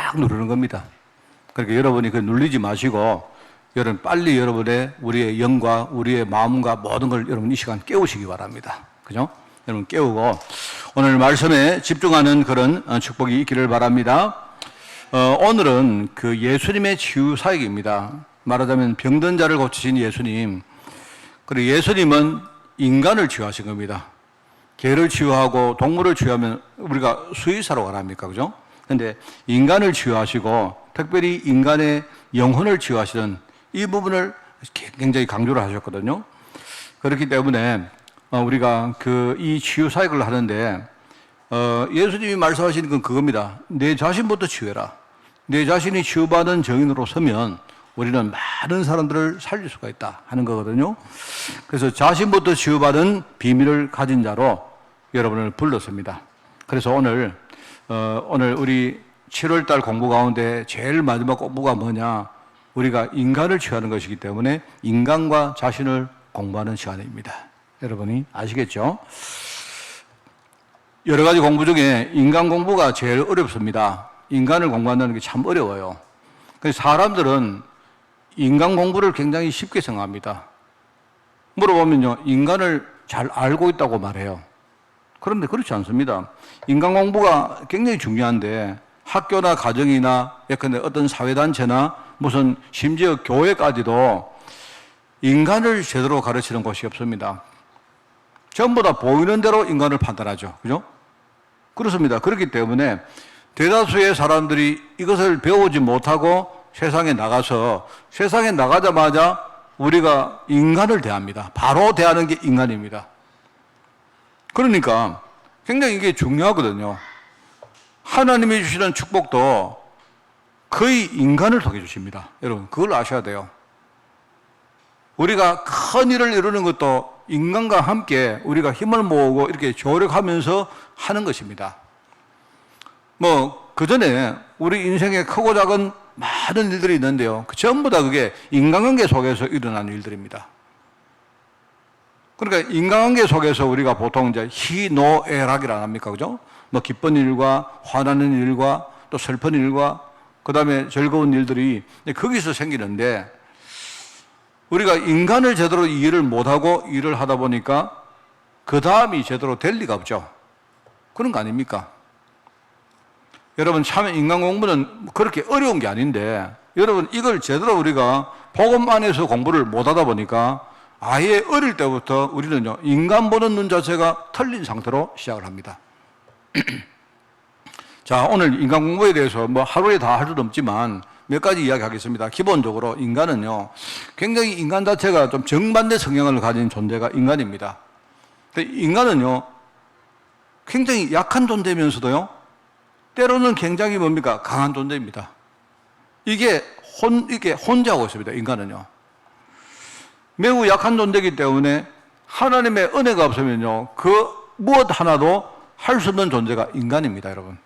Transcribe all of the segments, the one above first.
막 누르는 겁니다. 그러니까 여러분이 그 눌리지 마시고 여러분 빨리 여러분의 우리의 영과 우리의 마음과 모든 걸 여러분 이 시간 깨우시기 바랍니다. 그죠? 여러분 깨우고 오늘 말씀에 집중하는 그런 축복이 있기를 바랍니다. 오늘은 그 예수님의 치유 사역입니다. 말하자면 병든 자를 고치신 예수님. 그리고 예수님은 인간을 치유하신 겁니다. 개를 치유하고 동물을 치유하면 우리가 수의사로 가랍니까? 그죠? 근데 인간을 치유하시고 특별히 인간의 영혼을 치유하시는 이 부분을 굉장히 강조를 하셨거든요. 그렇기 때문에 우리가 이 치유 사역을 하는데 예수님이 말씀하시는 건 그겁니다. 내 자신부터 치유해라. 내 자신이 치유받은 증인으로 서면 우리는 많은 사람들을 살릴 수가 있다 하는 거거든요. 그래서 자신부터 치유받은 비밀을 가진 자로 여러분을 불렀습니다. 그래서 오늘 우리 7월달 공부 가운데 제일 마지막 공부가 뭐냐? 우리가 인간을 치유하는 것이기 때문에 인간과 자신을 공부하는 시간입니다. 여러분이 아시겠죠? 여러 가지 공부 중에 인간 공부가 제일 어렵습니다. 인간을 공부한다는 게 참 어려워요. 그래서 사람들은 인간 공부를 굉장히 쉽게 생각합니다. 물어보면요, 인간을 잘 알고 있다고 말해요. 그런데 그렇지 않습니다. 인간 공부가 굉장히 중요한데 학교나 가정이나 예컨대 어떤 사회단체나 무슨 심지어 교회까지도 인간을 제대로 가르치는 곳이 없습니다. 전부 다 보이는 대로 인간을 판단하죠. 그죠? 그렇습니다. 그렇기 때문에 대다수의 사람들이 이것을 배우지 못하고 세상에 나가자마자 우리가 인간을 대합니다. 바로 대하는 게 인간입니다. 그러니까 굉장히 이게 중요하거든요. 하나님이 주시는 축복도 거의 인간을 통해 주십니다. 여러분, 그걸 아셔야 돼요. 우리가 큰 일을 이루는 것도 인간과 함께 우리가 힘을 모으고 이렇게 조력하면서 하는 것입니다. 그 전에 우리 인생에 크고 작은 많은 일들이 있는데요. 전부 다 그게 인간관계 속에서 일어나는 일들입니다. 그러니까 인간관계 속에서 우리가 보통 이제 희노애락이라 합니까? 그죠? 기쁜 일과 화나는 일과 또 슬픈 일과 그 다음에 즐거운 일들이 거기서 생기는데 우리가 인간을 제대로 이해를 못하고 일을 하다 보니까 그 다음이 제대로 될 리가 없죠. 그런 거 아닙니까? 여러분, 참 인간 공부는 그렇게 어려운 게 아닌데 여러분 이걸 제대로 우리가 복음 안에서 공부를 못하다 보니까 아예 어릴 때부터 우리는요 인간 보는 눈 자체가 틀린 상태로 시작을 합니다. 자, 오늘 인간 공부에 대해서 하루에 다 할 수도 없지만 몇 가지 이야기하겠습니다. 기본적으로 인간은요 굉장히 인간 자체가 좀 정반대 성향을 가진 존재가 인간입니다. 인간은요 굉장히 약한 존재면서도요 때로는 굉장히 강한 존재입니다. 이게 혼자하고 있습니다. 인간은요 매우 약한 존재이기 때문에 하나님의 은혜가 없으면요 그 무엇 하나도 할 수 없는 존재가 인간입니다, 여러분.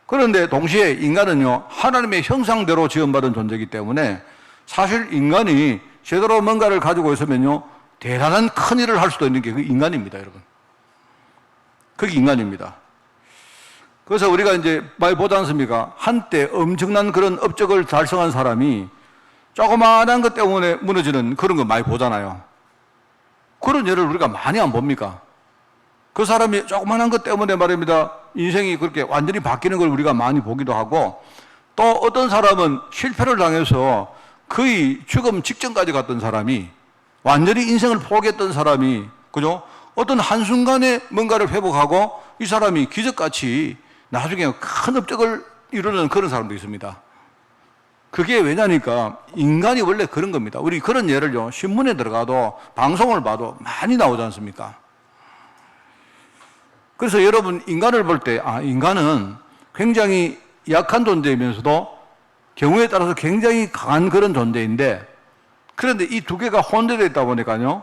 그런데 동시에 인간은요 하나님의 형상대로 지음받은 존재이기 때문에 사실 인간이 제대로 뭔가를 가지고 있으면요 대단한 큰 일을 할 수도 있는 게 그 인간입니다, 여러분. 그게 인간입니다. 그래서 우리가 이제 많이 보지 않습니까? 한때 엄청난 그런 업적을 달성한 사람이 조그마한 것 때문에 무너지는 그런 거 많이 보잖아요. 그런 예를 우리가 많이 안 봅니까? 그 사람이 조그마한 것 때문에 말입니다. 인생이 그렇게 완전히 바뀌는 걸 우리가 많이 보기도 하고 또 어떤 사람은 실패를 당해서 거의 죽음 직전까지 갔던 사람이 완전히 인생을 포기했던 사람이 그죠? 어떤 한순간에 뭔가를 회복하고 이 사람이 기적같이 나중에 큰 업적을 이루는 그런 사람도 있습니다. 그게 왜냐니까 인간이 원래 그런 겁니다. 우리 그런 예를요 신문에 들어가도 방송을 봐도 많이 나오지 않습니까? 그래서 여러분 인간을 볼 때 인간은 굉장히 약한 존재이면서도 경우에 따라서 굉장히 강한 그런 존재인데 그런데 이 두 개가 혼재되어 있다 보니까요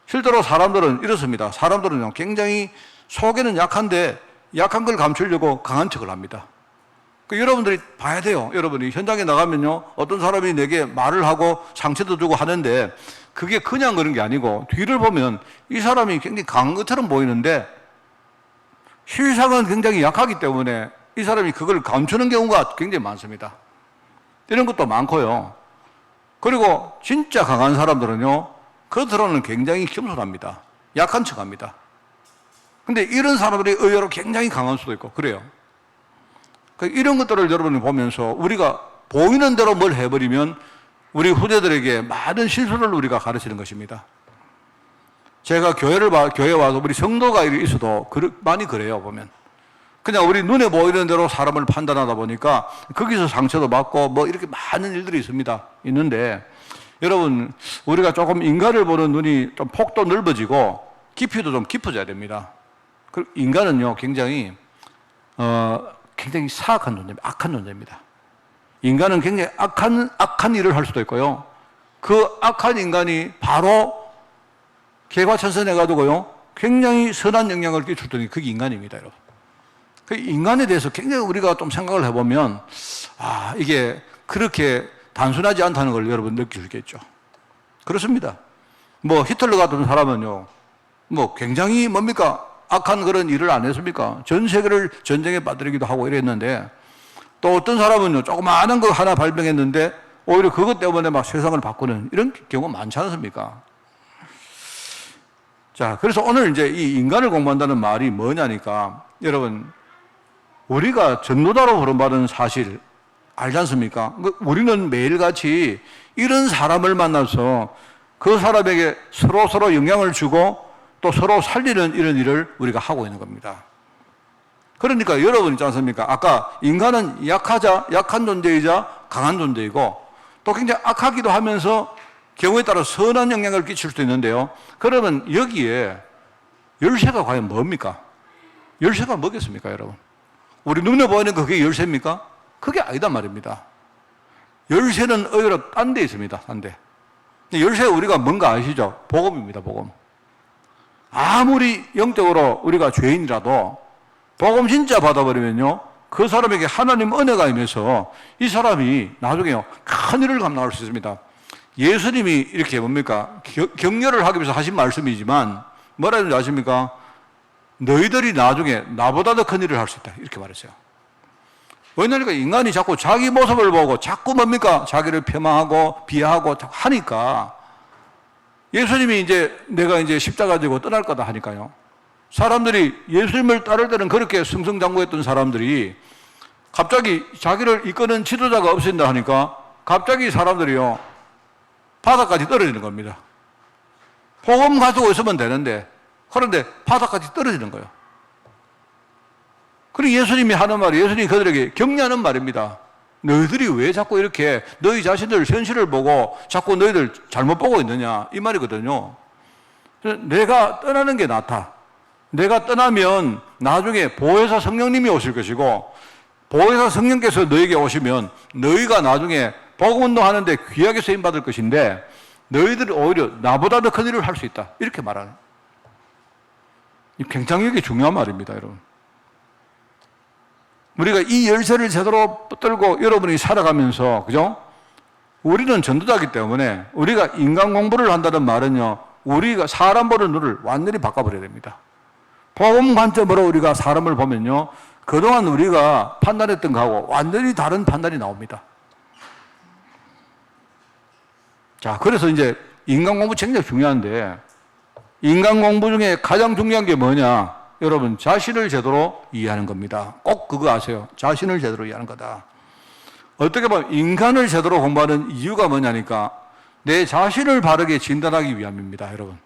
실제로 사람들은 이렇습니다. 사람들은요 굉장히 속에는 약한데 약한 걸 감추려고 강한 척을 합니다. 여러분들이 봐야 돼요. 여러분이 현장에 나가면요 어떤 사람이 내게 말을 하고 상처도 주고 하는데 그게 그냥 그런 게 아니고 뒤를 보면 이 사람이 굉장히 강한 것처럼 보이는데 실상은 굉장히 약하기 때문에 이 사람이 그걸 감추는 경우가 굉장히 많습니다. 이런 것도 많고요. 그리고 진짜 강한 사람들은요, 겉으로는 굉장히 겸손합니다. 약한 척 합니다. 근데 이런 사람들이 의외로 굉장히 강한 수도 있고, 그래요. 이런 것들을 여러분이 보면서 우리가 보이는 대로 뭘 해버리면 우리 후대들에게 많은 실수를 우리가 가르치는 것입니다. 제가 교회에 와서 우리 성도가 있어도 많이 그래요, 보면. 그냥 우리 눈에 보이는 대로 사람을 판단하다 보니까 거기서 상처도 받고 뭐 이렇게 많은 일들이 있는데 여러분, 우리가 조금 인간을 보는 눈이 좀 폭도 넓어지고 깊이도 좀 깊어져야 됩니다. 인간은요, 굉장히 사악한 존재입니다. 악한 존재입니다. 인간은 굉장히 악한 일을 할 수도 있고요. 그 악한 인간이 바로 개과천선해가지고요, 굉장히 선한 영향을 끼칠 때 그게 인간입니다, 여러분. 그 인간에 대해서 굉장히 우리가 좀 생각을 해보면, 이게 그렇게 단순하지 않다는 걸 여러분 느낄 수 있겠죠. 그렇습니다. 뭐, 히틀러 같은 사람은요, 뭐, 굉장히 악한 그런 일을 안 했습니까? 전 세계를 전쟁에 빠뜨리기도 하고 이랬는데, 또 어떤 사람은요, 조그마한 거 하나 발명했는데, 오히려 그것 때문에 막 세상을 바꾸는 이런 경우가 많지 않습니까? 자, 그래서 오늘 이제 이 인간을 공부한다는 말이 뭐냐니까, 여러분, 우리가 전도자로 부름받은 사실 알지 않습니까? 우리는 매일같이 이런 사람을 만나서 그 사람에게 서로 영향을 주고 또 서로 살리는 이런 일을 우리가 하고 있는 겁니다. 그러니까 여러분 있지 않습니까? 아까 인간은 약한 존재이자 강한 존재이고 또 굉장히 악하기도 하면서 경우에 따라 선한 영향을 끼칠 수도 있는데요. 그러면 여기에 열쇠가 과연 뭡니까? 열쇠가 뭐겠습니까, 여러분? 우리 눈에 보이는 그게 열쇠입니까? 그게 아니단 말입니다. 열쇠는 의외로 딴 데 있습니다, 딴 데. 열쇠가 우리가 뭔가 아시죠? 복음입니다, 복음. 아무리 영적으로 우리가 죄인이라도 복음 진짜 받아버리면요, 그 사람에게 하나님 은혜가 임해서 이 사람이 나중에요, 큰 일을 감당할 수 있습니다. 예수님이 이렇게 격려를 하기 위해서 하신 말씀이지만 뭐라 했는지 아십니까? 너희들이 나중에 나보다 더 큰 일을 할 수 있다, 이렇게 말했어요. 왜냐하니까 인간이 자꾸 자기 모습을 보고 자꾸 자기를 폄하하고 비하하고 하니까 예수님이 내가 십자가 지고 떠날 거다 하니까요. 사람들이 예수님을 따를 때는 그렇게 승승장구했던 사람들이 갑자기 자기를 이끄는 지도자가 없어진다 하니까 갑자기 사람들이요, 바닥까지 떨어지는 겁니다. 복음 가지고 있으면 되는데, 그런데 바닥까지 떨어지는 거예요. 그리고 예수님이 하는 말이, 예수님이 그들에게 격려하는 말입니다. 너희들이 왜 자꾸 이렇게 너희 자신들 현실을 보고 자꾸 너희들 잘못 보고 있느냐, 이 말이거든요. 내가 떠나는 게 낫다. 내가 떠나면 나중에 보혜사 성령님이 오실 것이고, 보혜사 성령께서 너에게 오시면 너희가 나중에 복음운동 하는데 귀하게 쓰임받을 것인데 너희들이 오히려 나보다 더 큰 일을 할 수 있다, 이렇게 말하는, 굉장히 이게 중요한 말입니다, 여러분. 우리가 이 열쇠를 제대로 붙들고 여러분이 살아가면서, 그죠? 우리는 전도자이기 때문에 우리가 인간 공부를 한다는 말은요, 우리가 사람 보는 눈을 완전히 바꿔버려야 됩니다. 복음 관점으로 우리가 사람을 보면요, 그동안 우리가 판단했던 거하고 완전히 다른 판단이 나옵니다. 자, 그래서 인간 공부 굉장히 중요한데, 인간 공부 중에 가장 중요한 게 뭐냐? 여러분, 자신을 제대로 이해하는 겁니다. 꼭 그거 아세요. 자신을 제대로 이해하는 거다. 어떻게 보면 인간을 제대로 공부하는 이유가 뭐냐니까, 내 자신을 바르게 진단하기 위함입니다, 여러분.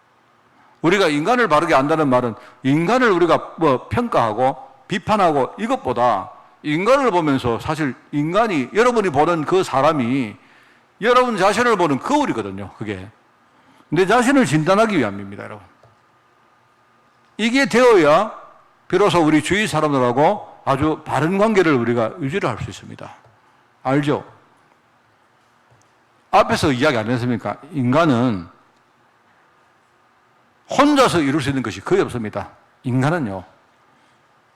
우리가 인간을 바르게 안다는 말은 인간을 우리가 평가하고 비판하고 이것보다 인간을 보면서 사실 인간이, 여러분이 보는 그 사람이 여러분 자신을 보는 거울이거든요, 그게. 내 자신을 진단하기 위함입니다, 여러분. 이게 되어야 비로소 우리 주위 사람들하고 아주 바른 관계를 우리가 유지를 할 수 있습니다. 알죠? 앞에서 이야기 안 했습니까? 인간은 혼자서 이룰 수 있는 것이 거의 없습니다. 인간은요.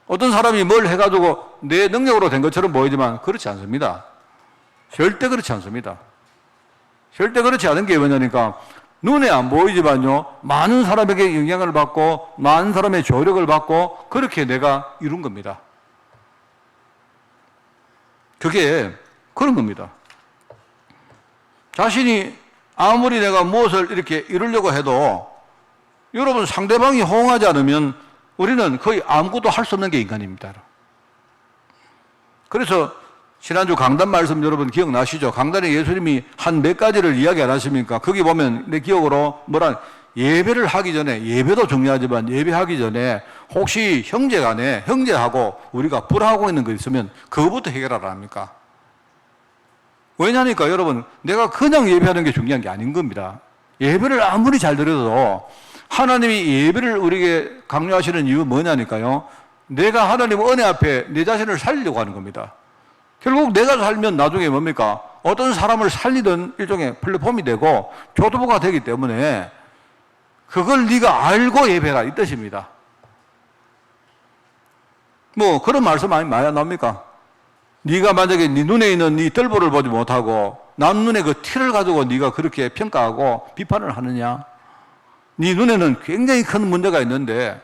어떤 사람이 뭘 해가지고 내 능력으로 된 것처럼 보이지만 그렇지 않습니다. 절대 그렇지 않습니다. 절대 그렇지 않은 게 뭐냐니까, 눈에 안 보이지만요, 많은 사람에게 영향을 받고 많은 사람의 조력을 받고 그렇게 내가 이룬 겁니다. 그게 그런 겁니다. 자신이 아무리 내가 무엇을 이렇게 이루려고 해도 여러분 상대방이 호응하지 않으면 우리는 거의 아무것도 할 수 없는 게 인간입니다. 그래서 지난주 강단 말씀 여러분 기억나시죠? 강단에 예수님이 한 몇 가지를 이야기 안 하십니까? 거기 보면 내 기억으로 예배를 하기 전에, 예배도 중요하지만 예배하기 전에 혹시 형제 간에 형제하고 우리가 불하고 있는 거 있으면 그거부터 해결하라 합니까? 왜냐니까 여러분 내가 그냥 예배하는 게 중요한 게 아닌 겁니다. 예배를 아무리 잘 드려도 하나님이 예배를 우리에게 강요하시는 이유 뭐냐니까요. 내가 하나님 은혜 앞에 내 자신을 살리려고 하는 겁니다. 결국 내가 살면 나중에 뭡니까? 어떤 사람을 살리던 일종의 플랫폼이 되고 교두보가 되기 때문에 그걸 네가 알고 예배라 이 뜻입니다. 뭐 그런 말씀 많이 나옵니까? 네가 만약에 네 눈에 있는 네 뜰보를 보지 못하고 남 눈에 그 티를 가지고 네가 그렇게 평가하고 비판을 하느냐? 네 눈에는 굉장히 큰 문제가 있는데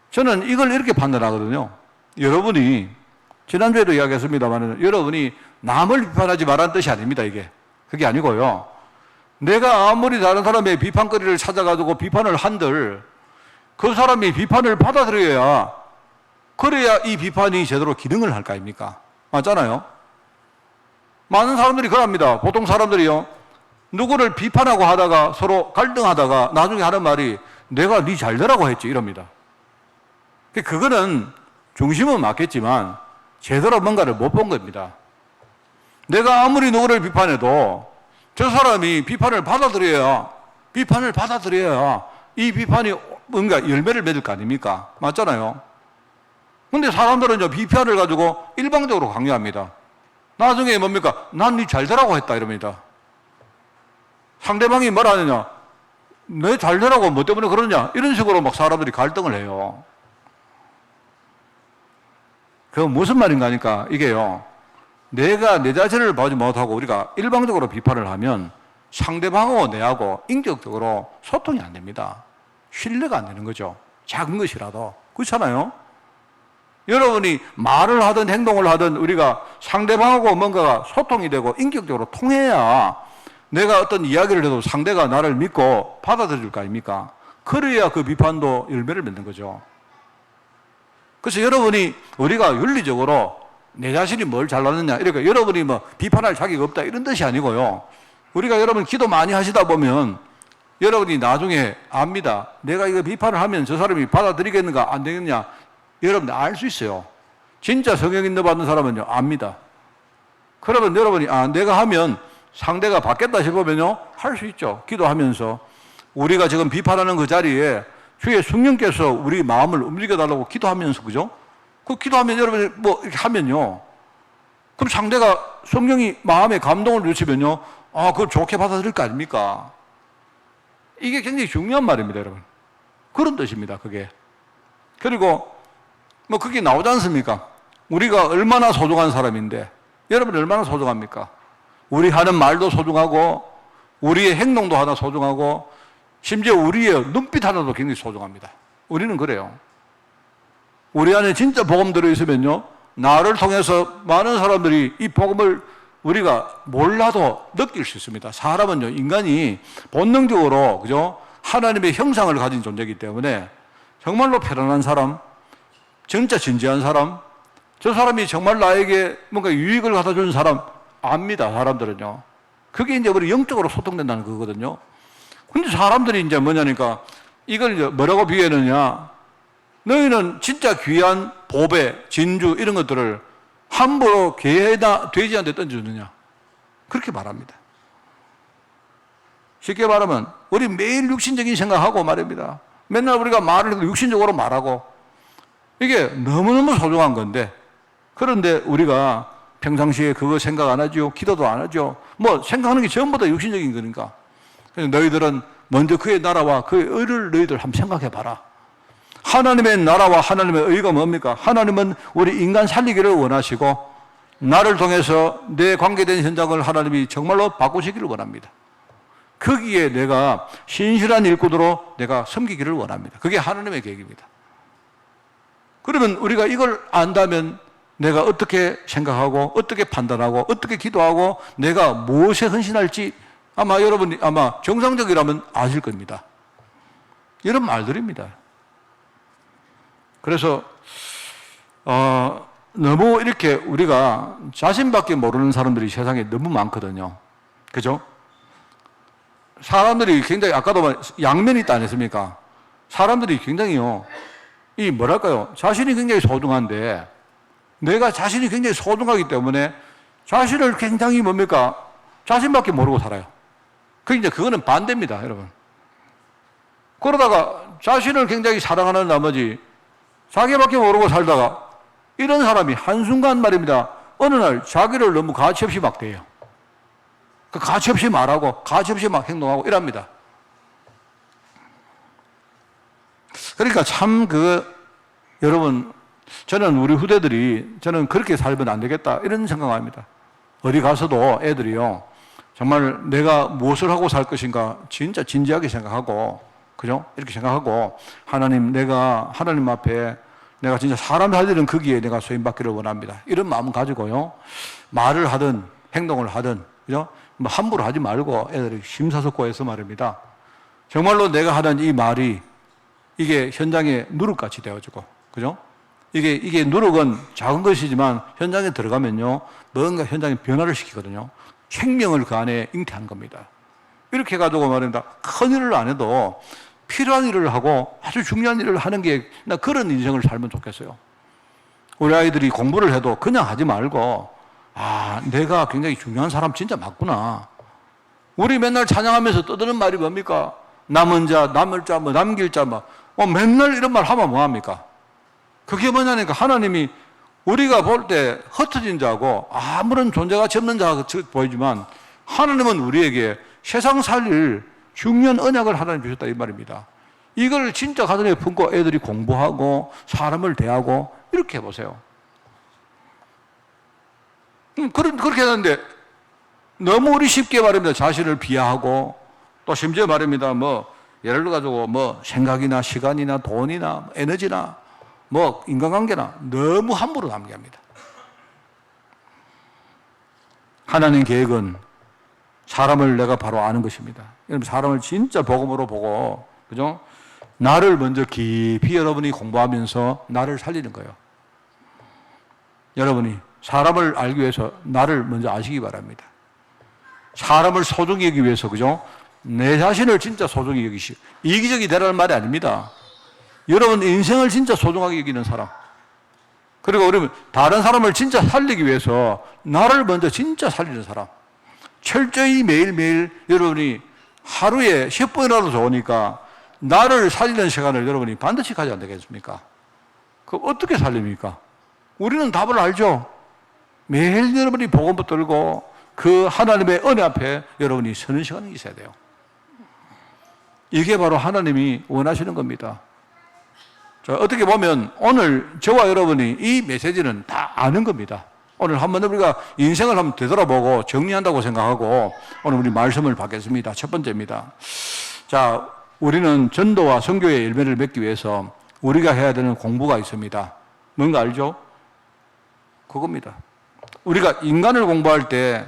저는 이걸 이렇게 판단하거든요. 여러분이 지난주에도 이야기했습니다만 여러분이 남을 비판하지 말라는 뜻이 아닙니다. 그게 아니고요. 내가 아무리 다른 사람의 비판거리를 찾아가지고 비판을 한들 그 사람이 비판을 받아들여야 그래야 이 비판이 제대로 기능을 할 거 아닙니까? 맞잖아요. 많은 사람들이 그럽니다. 보통 사람들이요. 누구를 비판하고 하다가 서로 갈등하다가 나중에 하는 말이 내가 네 잘되라고 했지 이럽니다. 그거는 중심은 맞겠지만 제대로 뭔가를 못 본 겁니다. 내가 아무리 누구를 비판해도 저 사람이 비판을 받아들여야 이 비판이 뭔가 열매를 맺을 거 아닙니까? 맞잖아요. 근데 사람들은 비판을 가지고 일방적으로 강요합니다. 나중에 뭡니까? 난 네 잘되라고 했다 이럽니다. 상대방이 뭘 하느냐? 내 잘되라고 뭐 때문에 그러냐? 이런 식으로 막 사람들이 갈등을 해요. 그거 무슨 말인가 하니까 이게요. 내가 내 자신을 보지 못하고 우리가 일방적으로 비판을 하면 상대방하고 내하고 인격적으로 소통이 안 됩니다. 신뢰가 안 되는 거죠. 작은 것이라도. 그렇잖아요? 여러분이 말을 하든 행동을 하든 우리가 상대방하고 뭔가가 소통이 되고 인격적으로 통해야 내가 어떤 이야기를 해도 상대가 나를 믿고 받아들일 거 아닙니까? 그래야 그 비판도 열매를 맺는 거죠. 그래서 여러분이 우리가 윤리적으로 내 자신이 뭘 잘났느냐 이렇게 여러분이 뭐 비판할 자격이 없다 이런 뜻이 아니고요. 우리가 여러분 기도 많이 하시다 보면 여러분이 나중에 압니다. 내가 이거 비판을 하면 저 사람이 받아들이겠는가 안 되겠냐 여러분들 알 수 있어요. 진짜 성령 인도 받는 사람은요 압니다. 그러면 여러분이 내가 하면 상대가 받겠다 싶으면요 할 수 있죠. 기도하면서 우리가 지금 비판하는 그 자리에 주의 성령께서 우리 마음을 움직여달라고 기도하면서 그죠? 그 기도하면 여러분이 뭐 이렇게 하면요 그럼 상대가 성령이 마음에 감동을 주시면요 그걸 좋게 받아들일 거 아닙니까? 이게 굉장히 중요한 말입니다 여러분. 그런 뜻입니다 그게. 그리고 뭐 그게 나오지 않습니까? 우리가 얼마나 소중한 사람인데 여러분 얼마나 소중합니까? 우리 하는 말도 소중하고 우리의 행동도 하나 소중하고 심지어 우리의 눈빛 하나도 굉장히 소중합니다. 우리는 그래요. 우리 안에 진짜 복음 들어있으면요 나를 통해서 많은 사람들이 이 복음을 우리가 몰라도 느낄 수 있습니다. 사람은요 인간이 본능적으로 그죠? 하나님의 형상을 가진 존재이기 때문에 정말로 편안한 사람, 진짜 진지한 사람, 저 사람이 정말 나에게 뭔가 유익을 갖다 주는 사람 압니다. 사람들은요. 그게 이제 우리 영적으로 소통된다는 거거든요. 근데 사람들이 이제 뭐냐니까 이걸 이제 뭐라고 비유하느냐? 너희는 진짜 귀한 보배, 진주 이런 것들을 함부로 개나 돼지한테 던져주느냐? 그렇게 말합니다. 쉽게 말하면 우리 매일 육신적인 생각하고 말입니다. 맨날 우리가 말을 해도 육신적으로 말하고 이게 너무너무 소중한 건데 그런데 우리가 평상시에 그거 생각 안 하죠. 기도도 안 하죠. 뭐 생각하는 게 전부 다 육신적인 거니까. 그래서 너희들은 먼저 그의 나라와 그의 의를 너희들 한번 생각해 봐라. 하나님의 나라와 하나님의 의가 뭡니까? 하나님은 우리 인간 살리기를 원하시고 나를 통해서 내 관계된 현장을 하나님이 정말로 바꾸시기를 원합니다. 거기에 내가 신실한 일꾼으로 내가 섬기기를 원합니다. 그게 하나님의 계획입니다. 그러면 우리가 이걸 안다면 내가 어떻게 생각하고 어떻게 판단하고 어떻게 기도하고 내가 무엇에 헌신할지 아마 여러분이 아마 정상적이라면 아실 겁니다. 이런 말들입니다. 그래서 너무 이렇게 우리가 자신밖에 모르는 사람들이 세상에 너무 많거든요. 그죠? 사람들이 굉장히 아까도 양면이 있다 안 했습니까? 사람들이 굉장히요, 이 뭐랄까요? 자신이 굉장히 소중한데 내가 자신이 굉장히 소중하기 때문에 자신을 굉장히 뭡니까? 자신밖에 모르고 살아요. 그거는 반대입니다, 여러분. 그러다가 자신을 굉장히 사랑하는 나머지 자기밖에 모르고 살다가 이런 사람이 한순간 말입니다. 어느 날 자기를 너무 가치없이 막 대해요. 그 가치없이 말하고 가치없이 막 행동하고 이랍니다. 그러니까 참 여러분, 저는 우리 후대들이 저는 그렇게 살면 안 되겠다 이런 생각을 합니다. 어디 가서도 애들이요, 정말 내가 무엇을 하고 살 것인가 진짜 진지하게 생각하고, 그죠? 이렇게 생각하고 하나님, 내가 하나님 앞에 내가 진짜 사람 살리는 거기에 내가 소임받기를 원합니다. 이런 마음 가지고요, 말을 하든 행동을 하든, 그죠? 뭐 함부로 하지 말고 애들이 심사숙고해서 말입니다. 정말로 내가 하는 이 말이 이게 현장에 누룩같이 되어지고, 그죠? 이게 누룩은 작은 것이지만 현장에 들어가면요, 뭔가 현장에 변화를 시키거든요. 생명을 그 안에 잉태하는 겁니다. 이렇게 해가지고 말입니다. 큰 일을 안 해도 필요한 일을 하고 아주 중요한 일을 하는 게, 나 그런 인생을 살면 좋겠어요. 우리 아이들이 공부를 해도 그냥 하지 말고, 내가 굉장히 중요한 사람 진짜 맞구나. 우리 맨날 찬양하면서 떠드는 말이 뭡니까? 남은 자, 남을 자, 남길 자, 맨날 이런 말 하면 뭐합니까? 그게 뭐냐니까 하나님이 우리가 볼 때 흩어진 자고 아무런 존재가치 없는 자가 보이지만 하나님은 우리에게 세상 살릴 중요한 언약을 하나님 주셨다 이 말입니다. 이걸 진짜 가정에 품고 애들이 공부하고 사람을 대하고 이렇게 해보세요. 그렇게 하는데 너무 우리 쉽게 말입니다. 자신을 비하하고 또 심지어 말입니다. 예를 들어가지고 생각이나 시간이나 돈이나 에너지나 인간관계나 너무 함부로 낭비합니다. 하나님 계획은 사람을 내가 바로 아는 것입니다. 여러분, 사람을 진짜 복음으로 보고, 그죠? 나를 먼저 깊이 여러분이 공부하면서 나를 살리는 거예요. 여러분이 사람을 알기 위해서 나를 먼저 아시기 바랍니다. 사람을 소중히 여기기 위해서, 그죠? 내 자신을 진짜 소중히 여기시고, 이기적이 되라는 말이 아닙니다. 여러분 인생을 진짜 소중하게 여기는 사람, 그리고 우리 다른 사람을 진짜 살리기 위해서 나를 먼저 진짜 살리는 사람, 철저히 매일매일 여러분이 하루에 10분이라도 좋으니까 나를 살리는 시간을 여러분이 반드시 가져야 되겠습니까? 그럼 어떻게 살립니까? 우리는 답을 알죠. 매일 여러분이 복음 붙들고 그 하나님의 은혜 앞에 여러분이 서는 시간이 있어야 돼요. 이게 바로 하나님이 원하시는 겁니다. 자, 어떻게 보면 오늘 저와 여러분이 이 메시지는 다 아는 겁니다. 오늘 한번 우리가 인생을 한번 되돌아보고 정리한다고 생각하고 오늘 우리 말씀을 받겠습니다. 첫 번째입니다. 자, 우리는 전도와 선교의 열매를 맺기 위해서 우리가 해야 되는 공부가 있습니다. 뭔가 알죠? 그겁니다. 우리가 인간을 공부할 때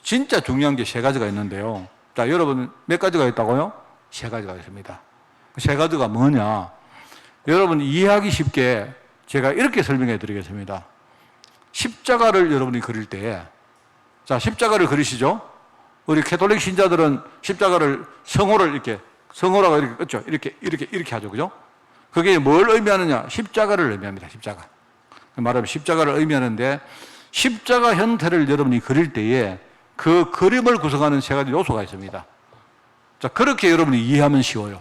진짜 중요한 게 세 가지가 있는데요. 자, 여러분 몇 가지가 있다고요? 세 가지가 있습니다. 세 가지가 뭐냐? 여러분 이해하기 쉽게 제가 이렇게 설명해 드리겠습니다. 십자가를 여러분이 그릴 때, 자, 십자가를 그리시죠? 우리 캐톨릭 신자들은 십자가를 성호를 이렇게, 성호라고 이렇게 긋죠? 이렇게 하죠. 그죠? 그게 뭘 의미하느냐? 십자가를 의미합니다. 십자가. 말하면 십자가를 의미하는데, 십자가 형태를 여러분이 그릴 때에 그 그림을 구성하는 세 가지 요소가 있습니다. 자, 그렇게 여러분이 이해하면 쉬워요.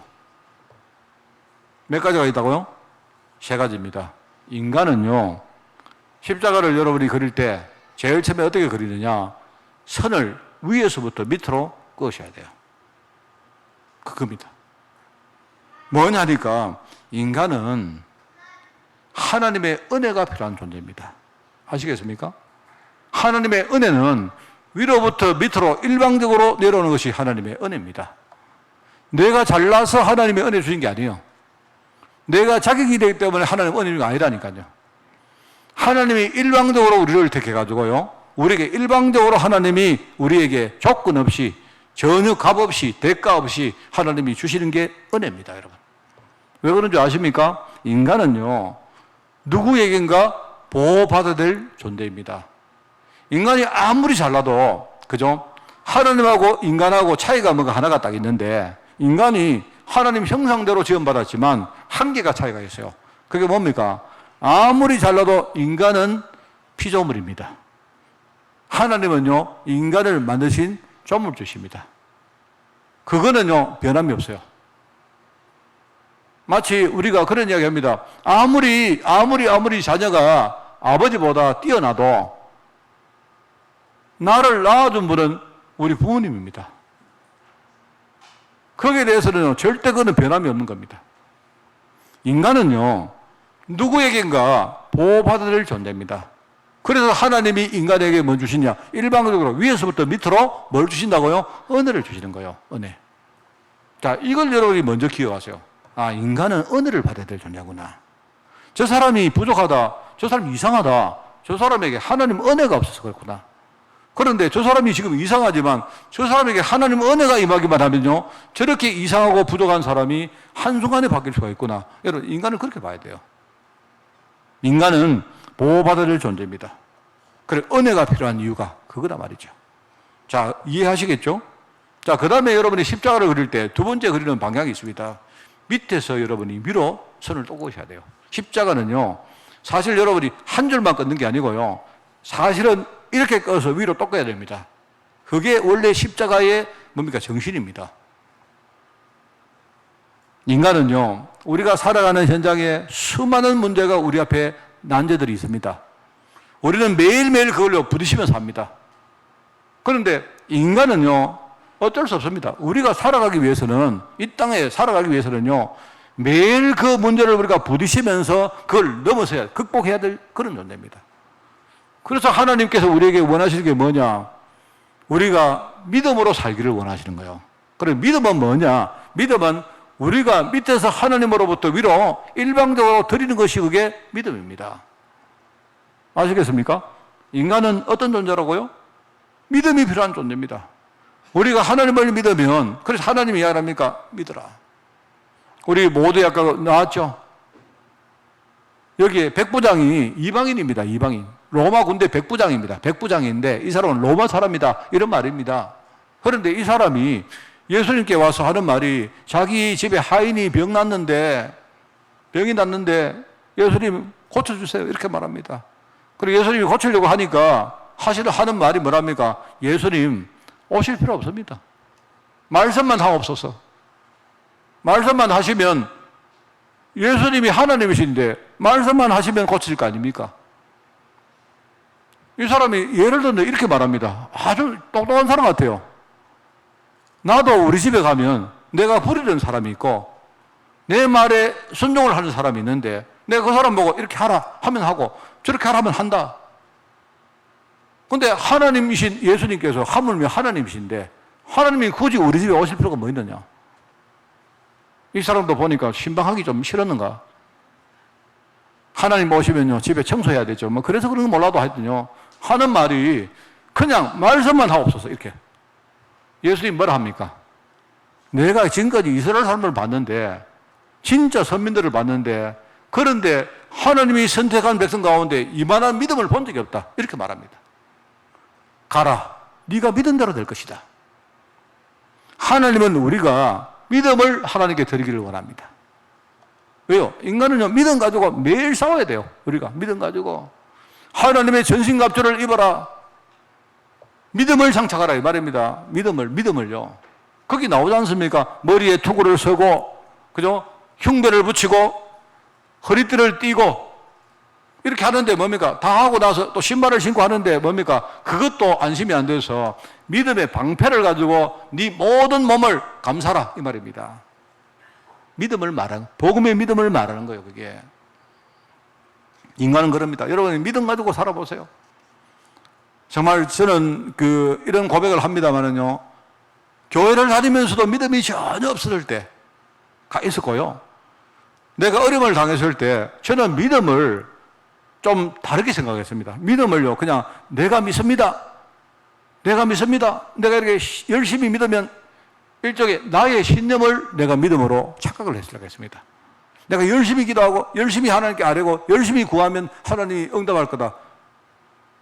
몇 가지가 있다고요? 세 가지입니다. 인간은요, 십자가를 여러분이 그릴 때 제일 처음에 어떻게 그리느냐? 선을 위에서부터 밑으로 그으셔야 돼요. 그겁니다. 뭐냐니까 인간은 하나님의 은혜가 필요한 존재입니다. 아시겠습니까? 하나님의 은혜는 위로부터 밑으로 일방적으로 내려오는 것이 하나님의 은혜입니다. 내가 잘나서 하나님의 은혜 주신 게 아니에요. 내가 자격이 되기 때문에 하나님의 은혜가 아니라니까요. 하나님이 일방적으로 우리를 택해가지고요, 우리에게 일방적으로 하나님이 우리에게 조건 없이, 전혀 값 없이, 대가 없이 하나님이 주시는 게 은혜입니다, 여러분. 왜 그런 줄 아십니까? 인간은요, 누구에겐가 보호받아야 될 존재입니다. 인간이 아무리 잘나도, 그죠? 하나님하고 인간하고 차이가 뭐가 하나가 딱 있는데, 인간이 하나님 형상대로 지음받았지만 한계가 차이가 있어요. 그게 뭡니까? 아무리 잘나도 인간은 피조물입니다. 하나님은요, 인간을 만드신 조물주십니다. 그거는요, 변함이 없어요. 마치 우리가 그런 이야기 합니다. 아무리 자녀가 아버지보다 뛰어나도 나를 낳아준 분은 우리 부모님입니다. 거기에 대해서는 절대 그는 변함이 없는 겁니다. 인간은요, 누구에겐가 보호받아야 될 존재입니다. 그래서 하나님이 인간에게 뭐 주시냐? 일방적으로 위에서부터 밑으로 뭘 주신다고요? 은혜를 주시는 거예요. 은혜. 자, 이걸 여러분이 먼저 기억하세요. 아, 인간은 은혜를 받아야 될 존재구나. 저 사람이 부족하다, 저 사람이 이상하다, 저 사람에게 하나님 은혜가 없어서 그렇구나. 그런데 저 사람이 지금 이상하지만 저 사람에게 하나님 은혜가 임하기만 하면요, 저렇게 이상하고 부족한 사람이 한순간에 바뀔 수가 있구나. 여러분, 인간은 그렇게 봐야 돼요. 인간은 보호받아야 될 존재입니다. 그래, 은혜가 필요한 이유가 그거다 말이죠. 자, 이해하시겠죠? 자, 그 다음에 여러분이 십자가를 그릴 때 두 번째 그리는 방향이 있습니다. 밑에서 여러분이 위로 선을 떠고셔야 돼요. 십자가는요, 사실 여러분이 한 줄만 끊는 게 아니고요, 사실은 이렇게 꺼서 위로 떠꿔야 됩니다. 그게 원래 십자가의 뭡니까? 정신입니다. 인간은요, 우리가 살아가는 현장에 수많은 문제가 우리 앞에 난제들이 있습니다. 우리는 매일매일 그걸로 부딪히면서 삽니다. 그런데 인간은요, 어쩔 수 없습니다. 우리가 살아가기 위해서는, 이 땅에 살아가기 위해서는요, 매일 그 문제를 우리가 부딪히면서 그걸 넘어서야, 극복해야 될 그런 존재입니다. 그래서 하나님께서 우리에게 원하시는 게 뭐냐? 우리가 믿음으로 살기를 원하시는 거예요. 그럼 믿음은 뭐냐? 믿음은 우리가 밑에서 하나님으로부터 위로 일방적으로 드리는 것이 그게 믿음입니다. 아시겠습니까? 인간은 어떤 존재라고요? 믿음이 필요한 존재입니다. 우리가 하나님을 믿으면, 그래서 하나님이 이야기합니까? 믿어라. 우리 모두 아까 나왔죠? 여기에 백부장이 이방인입니다. 이방인. 로마 군대 백부장입니다. 백부장인데 이 사람은 로마 사람이다, 이런 말입니다. 그런데 이 사람이 예수님께 와서 하는 말이, 자기 집에 하인이 병이 났는데 예수님 고쳐주세요, 이렇게 말합니다. 그리고 예수님이 고치려고 하니까 하는 말이 뭐랍니까? 예수님 오실 필요 없습니다. 말씀만 하옵소서. 말씀만 하시면, 예수님이 하나님이신데 말씀만 하시면 고칠 거 아닙니까? 이 사람이 예를 들어 이렇게 말합니다. 아주 똑똑한 사람 같아요. 나도 우리 집에 가면 내가 부리는 사람이 있고 내 말에 순종을 하는 사람이 있는데, 내가 그 사람 보고 이렇게 하라 하면 하고 저렇게 하라 하면 한다. 근데 하나님이신 예수님께서 하물며 하나님이신데 하나님이 굳이 우리 집에 오실 필요가 뭐 있느냐? 이 사람도 보니까 신방하기 좀 싫었는가? 하나님 오시면요, 집에 청소해야 되죠. 뭐 그래서 그런 거 몰라도 하여튼요, 하는 말이 그냥 말씀만 하옵소서, 이렇게. 예수님 뭐라 합니까? 내가 지금까지 이스라엘 사람을 봤는데, 진짜 선민들을 봤는데, 그런데 하나님이 선택한 백성 가운데 이만한 믿음을 본 적이 없다, 이렇게 말합니다. 가라, 네가 믿은 대로 될 것이다. 하나님은 우리가 믿음을 하나님께 드리기를 원합니다. 왜요? 인간은요, 믿음 가지고 매일 싸워야 돼요. 우리가 믿음 가지고 하나님의 전신갑주를 입어라, 믿음을 장착하라, 이 말입니다. 믿음을요. 거기 나오지 않습니까? 머리에 투구를 서고, 그죠? 흉배를 붙이고 허리띠를 띠고 이렇게 하는데 뭡니까? 다 하고 나서 또 신발을 신고 하는데 뭡니까? 그것도 안심이 안 돼서 믿음의 방패를 가지고 네 모든 몸을 감사라, 이 말입니다. 믿음을 말하는, 복음의 믿음을 말하는 거예요, 그게. 인간은 그럽니다. 여러분, 믿음 가지고 살아보세요. 정말 저는 이런 고백을 합니다만은요, 교회를 다니면서도 믿음이 전혀 없었을 때가 있었고요, 내가 어려움을 당했을 때 저는 믿음을 좀 다르게 생각했습니다. 믿음을요, 그냥 내가 믿습니다. 내가 믿습니다. 내가 이렇게 열심히 믿으면 일종의 나의 신념을 내가 믿음으로 착각을 했습니다. 내가 열심히 기도하고 열심히 하나님께 아뢰고 열심히 구하면 하나님이 응답할 거다.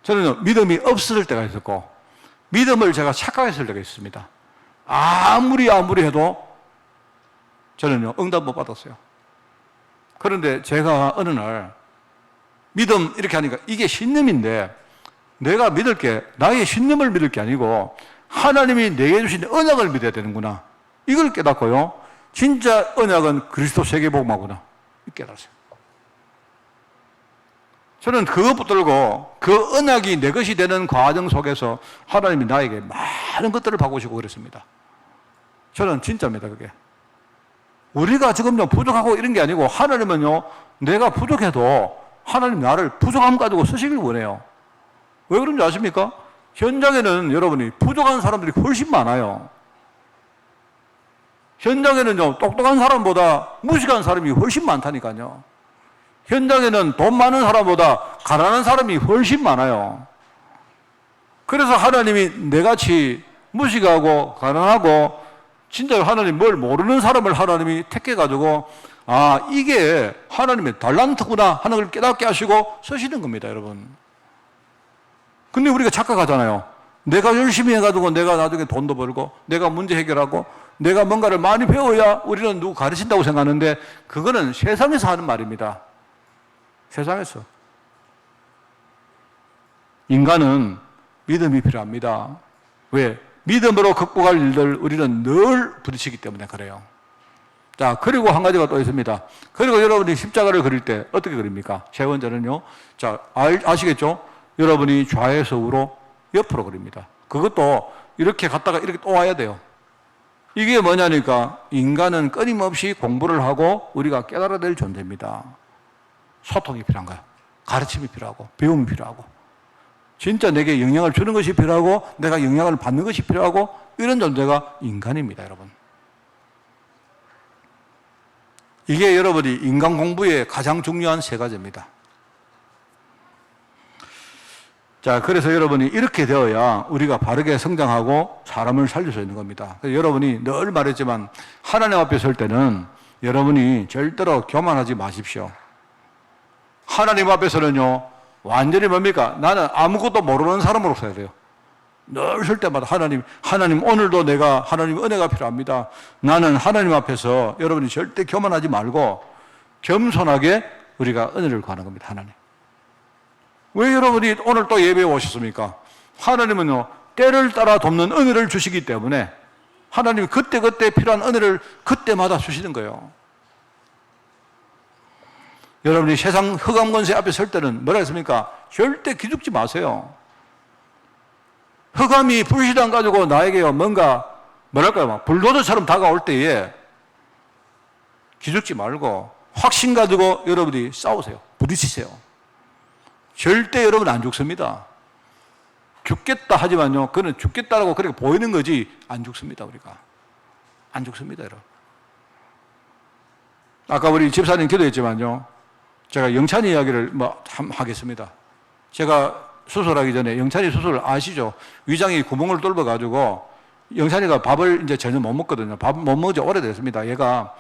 저는 믿음이 없을 때가 있었고 믿음을 제가 착각했을 때가 있습니다. 아무리 해도 저는요 응답 못 받았어요. 그런데 제가 어느 날 믿음 이렇게 하니까 이게 신념인데 내가 믿을 게 나의 신념을 믿을 게 아니고 하나님이 내게 주신 언약을 믿어야 되는구나. 이걸 깨닫고요. 진짜 언약은 그리스도 세계복음하구나. 깨달았어요. 저는 그것 붙들고 그 언약이 내 것이 되는 과정 속에서 하나님이 나에게 많은 것들을 바꾸시고 그랬습니다. 저는 진짜입니다, 그게. 우리가 지금요, 부족하고 이런 게 아니고 하나님은요, 내가 부족해도 하나님 나를 부족함 가지고 쓰시길 원해요. 왜 그런지 아십니까? 현장에는 여러분이 부족한 사람들이 훨씬 많아요. 현장에는요, 똑똑한 사람보다 무식한 사람이 훨씬 많다니까요. 현장에는 돈 많은 사람보다 가난한 사람이 훨씬 많아요. 그래서 하나님이 내같이 무식하고 가난하고 진짜 하나님 뭘 모르는 사람을 하나님이 택해가지고 아, 이게 하나님의 달란트구나 하는 걸 깨닫게 하시고 쓰시는 겁니다, 여러분. 근데 우리가 착각하잖아요. 내가 열심히 해가지고 내가 나중에 돈도 벌고 내가 문제 해결하고 내가 뭔가를 많이 배워야 우리는 누구 가르친다고 생각하는데 그거는 세상에서 하는 말입니다. 세상에서. 인간은 믿음이 필요합니다. 왜? 믿음으로 극복할 일들 우리는 늘 부딪히기 때문에 그래요. 자, 그리고 한 가지가 또 있습니다. 그리고 여러분이 십자가를 그릴 때 어떻게 그립니까? 세 번째는요. 자, 아시겠죠? 여러분이 좌에서 우로 옆으로 그립니다. 그것도 이렇게 갔다가 이렇게 또 와야 돼요. 이게 뭐냐니까 인간은 끊임없이 공부를 하고 우리가 깨달아야 될 존재입니다. 소통이 필요한 거야. 가르침이 필요하고 배움이 필요하고 진짜 내게 영향을 주는 것이 필요하고 내가 영향을 받는 것이 필요하고 이런 존재가 인간입니다, 여러분. 이게 여러분이 인간 공부의 가장 중요한 세 가지입니다. 자, 그래서 여러분이 이렇게 되어야 우리가 바르게 성장하고 사람을 살릴 수 있는 겁니다. 여러분이 늘 말했지만 하나님 앞에 설 때는 여러분이 절대로 교만하지 마십시오. 하나님 앞에서는요, 완전히 뭡니까? 나는 아무것도 모르는 사람으로 서야 돼요. 늘 설 때마다 하나님 오늘도 내가 하나님 은혜가 필요합니다. 나는 하나님 앞에서 여러분이 절대 교만하지 말고 겸손하게 우리가 은혜를 구하는 겁니다, 하나님. 왜 여러분이 오늘 또 예배에 오셨습니까? 하나님은요, 때를 따라 돕는 은혜를 주시기 때문에 하나님이 그때그때 필요한 은혜를 그때마다 주시는 거예요. 여러분이 세상 흑암권세 앞에 설 때는 뭐라 했습니까? 절대 기죽지 마세요. 흑암이 불신앙 가지고 나에게요, 뭔가, 뭐랄까요, 막 불도저처럼 다가올 때에 기죽지 말고 확신 가지고 여러분이 싸우세요. 부딪히세요. 절대 여러분 안 죽습니다. 죽겠다 하지만요, 그는 죽겠다라고 그렇게 보이는 거지, 안 죽습니다, 우리가. 안 죽습니다, 여러분. 아까 우리 집사님 기도했지만요, 제가 영찬이 이야기를 하겠습니다. 제가 수술하기 전에, 영찬이 수술 아시죠? 위장이 구멍을 뚫어가지고, 영찬이가 밥을 이제 전혀 못 먹거든요. 밥 못 먹은 지 오래됐습니다. 얘가,